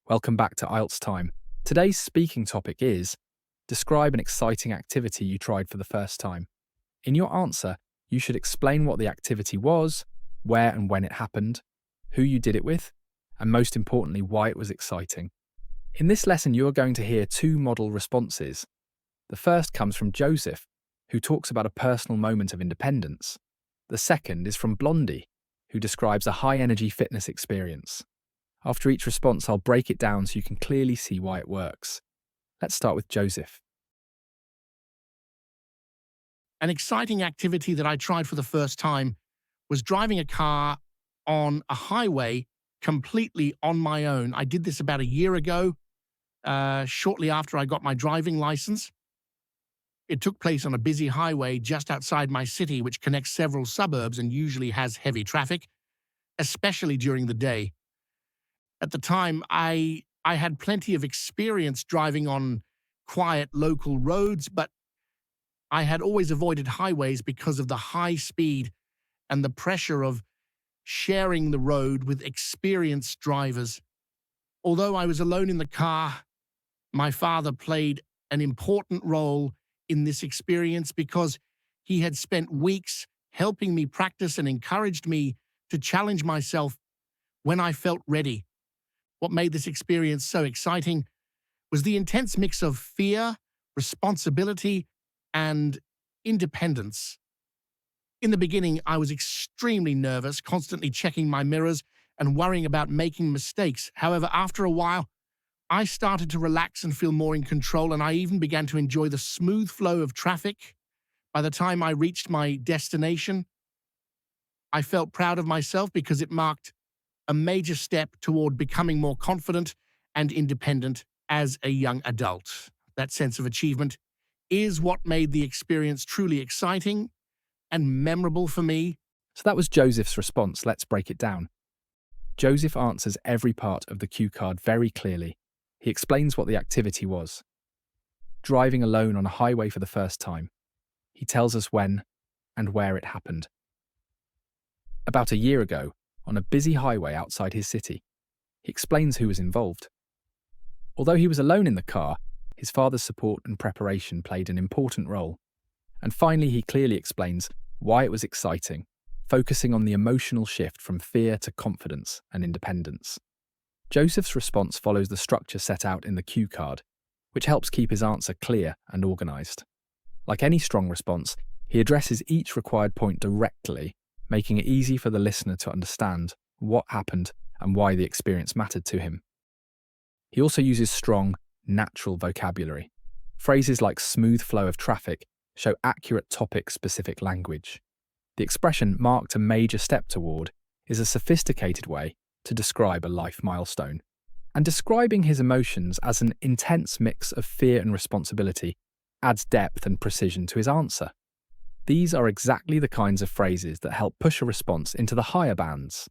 Welcome back to IELTS Time. Today's speaking topic is describe an exciting activity you tried for the first time. In your answer, you should explain what the activity was, where and when it happened, who you did it with, and most importantly, why it was exciting. In this lesson, you are going to hear two model responses. The first comes from Joseph, who talks about a personal moment of independence. The second is from Blondie, who describes a high-energy fitness experience. After each response, I'll break it down so you can clearly see why it works. Let's start with Joseph. An exciting activity that I tried for the first time was driving a car on a highway completely on my own. I did this about a year ago, shortly after I got my driving license. It took place on a busy highway just outside my city, which connects several suburbs and usually has heavy traffic, especially during the day. At the time, I had plenty of experience driving on quiet local roads, but I had always avoided highways because of the high speed and the pressure of sharing the road with experienced drivers. Although I was alone in the car, my father played an important role in this experience because he had spent weeks helping me practice and encouraged me to challenge myself when I felt ready. What made this experience so exciting was the intense mix of fear, responsibility, and independence. In the beginning, I was extremely nervous, constantly checking my mirrors and worrying about making mistakes. However, after a while, I started to relax and feel more in control, and I even began to enjoy the smooth flow of traffic. By the time I reached my destination, I felt proud of myself because it marked a major step toward becoming more confident and independent as a young adult. That sense of achievement is what made the experience truly exciting and memorable for me. So that was Joseph's response. Let's break it down. Joseph answers every part of the cue card very clearly. He explains what the activity was. Driving alone on a highway for the first time. He tells us when and where it happened. About a year ago, on a busy highway outside his city. He explains who was involved. Although he was alone in the car, his father's support and preparation played an important role. And finally, he clearly explains why it was exciting, focusing on the emotional shift from fear to confidence and independence. Joseph's response follows the structure set out in the cue card, which helps keep his answer clear and organised. Like any strong response, he addresses each required point directly, making it easy for the listener to understand what happened and why the experience mattered to him. He also uses strong, natural vocabulary. Phrases like smooth flow of traffic show accurate topic-specific language. The expression marked a major step toward is a sophisticated way to describe a life milestone. And describing his emotions as an intense mix of fear and responsibility adds depth and precision to his answer. These are exactly the kinds of phrases that help push a response into the higher bands.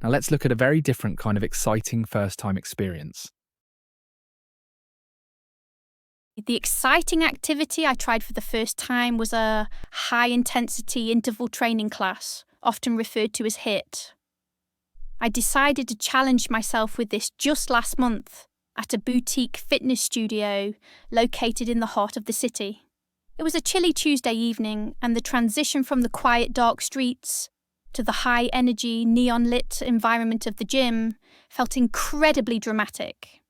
Now let's look at a very different kind of exciting first-time experience. The exciting activity I tried for the first time was a high-intensity interval training class, often referred to as HIIT. I decided to challenge myself with this just last month at a boutique fitness studio located in the heart of the city. It was a chilly Tuesday evening, and the transition from the quiet, dark streets to the high-energy, neon-lit environment of the gym felt incredibly dramatic.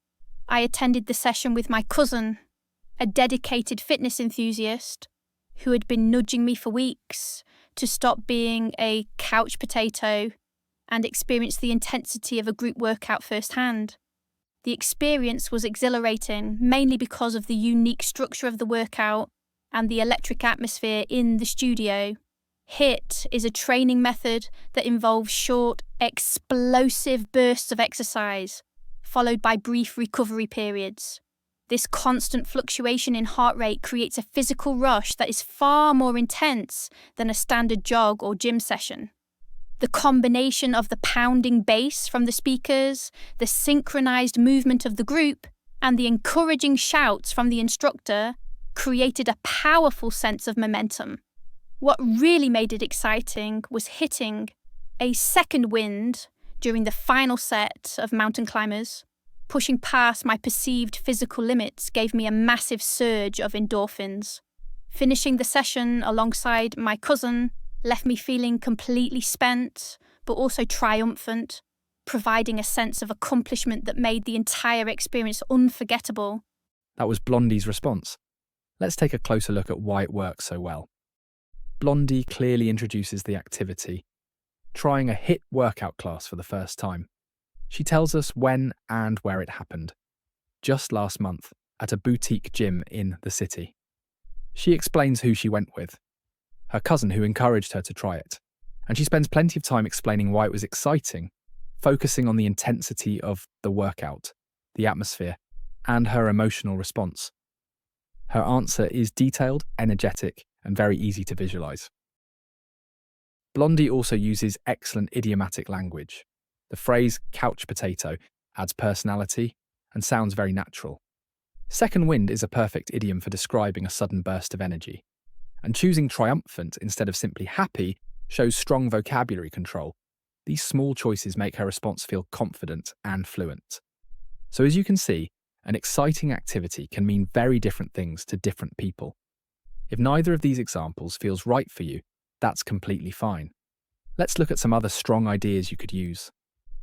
I attended the session with my cousin, a dedicated fitness enthusiast who had been nudging me for weeks to stop being a couch potato and experience the intensity of a group workout firsthand. The experience was exhilarating, mainly because of the unique structure of the workout and the electric atmosphere in the studio. HIIT is a training method that involves short, explosive bursts of exercise, followed by brief recovery periods. This constant fluctuation in heart rate creates a physical rush that is far more intense than a standard jog or gym session. The combination of the pounding bass from the speakers, the synchronized movement of the group, and the encouraging shouts from the instructor created a powerful sense of momentum. What really made it exciting was hitting a second wind during the final set of Mountain Climbers. Pushing past my perceived physical limits gave me a massive surge of endorphins. Finishing the session alongside my cousin left me feeling completely spent, but also triumphant, providing a sense of accomplishment that made the entire experience unforgettable. That was Blondie's response. Let's take a closer look at why it works so well. Blondie clearly introduces the activity, trying a HIIT workout class for the first time. She tells us when and where it happened, just last month at a boutique gym in the city. She explains who she went with, her cousin who encouraged her to try it, and she spends plenty of time explaining why it was exciting, focusing on the intensity of the workout, the atmosphere, and her emotional response. Her answer is detailed, energetic, and very easy to visualize. Blondie also uses excellent idiomatic language. The phrase couch potato adds personality and sounds very natural. Second wind is a perfect idiom for describing a sudden burst of energy. And choosing triumphant instead of simply happy shows strong vocabulary control. These small choices make her response feel confident and fluent. So as you can see, an exciting activity can mean very different things to different people. If neither of these examples feels right for you, that's completely fine. Let's look at some other strong ideas you could use.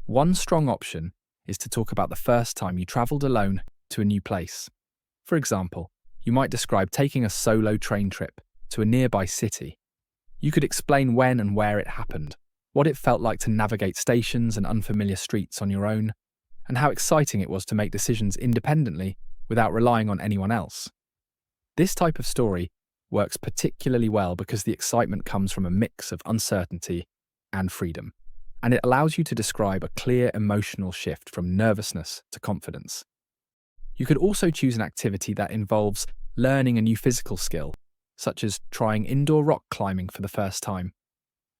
One strong option is to talk about the first time you travelled alone to a new place. For example, you might describe taking a solo train trip to a nearby city. You could explain when and where it happened, what it felt like to navigate stations and unfamiliar streets on your own, and how exciting it was to make decisions independently without relying on anyone else. This type of story works particularly well because the excitement comes from a mix of uncertainty and freedom, and it allows you to describe a clear emotional shift from nervousness to confidence. You could also choose an activity that involves learning a new physical skill, such as trying indoor rock climbing for the first time.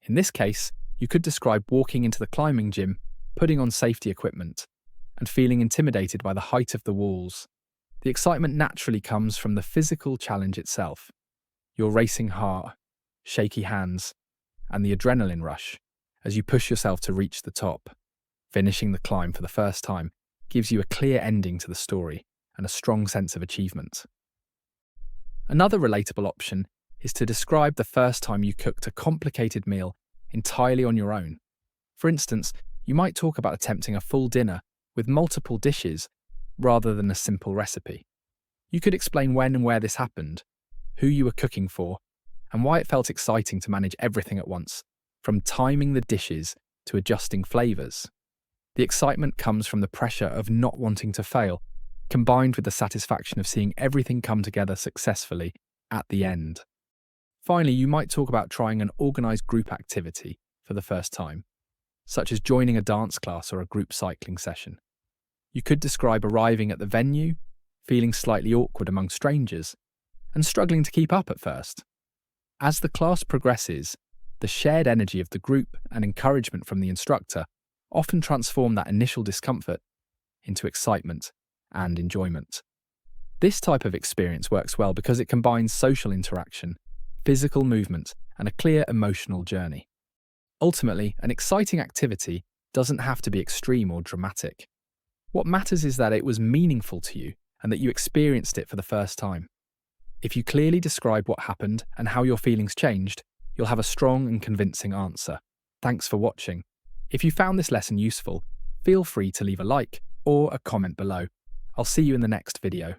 In this case, you could describe walking into the climbing gym, putting on safety equipment, and feeling intimidated by the height of the walls. The excitement naturally comes from the physical challenge itself. Your racing heart, shaky hands, and the adrenaline rush as you push yourself to reach the top. Finishing the climb for the first time gives you a clear ending to the story and a strong sense of achievement. Another relatable option is to describe the first time you cooked a complicated meal entirely on your own. For instance, you might talk about attempting a full dinner with multiple dishes rather than a simple recipe. You could explain when and where this happened, who you were cooking for, and why it felt exciting to manage everything at once, from timing the dishes to adjusting flavours. The excitement comes from the pressure of not wanting to fail, combined with the satisfaction of seeing everything come together successfully at the end. Finally, you might talk about trying an organised group activity for the first time, such as joining a dance class or a group cycling session. You could describe arriving at the venue, feeling slightly awkward among strangers, and struggling to keep up at first. As the class progresses, the shared energy of the group and encouragement from the instructor often transform that initial discomfort into excitement and enjoyment. This type of experience works well because it combines social interaction, physical movement, and a clear emotional journey. Ultimately, an exciting activity doesn't have to be extreme or dramatic. What matters is that it was meaningful to you and that you experienced it for the first time. If you clearly describe what happened and how your feelings changed, you'll have a strong and convincing answer. Thanks for watching. If you found this lesson useful, feel free to leave a like or a comment below. I'll see you in the next video.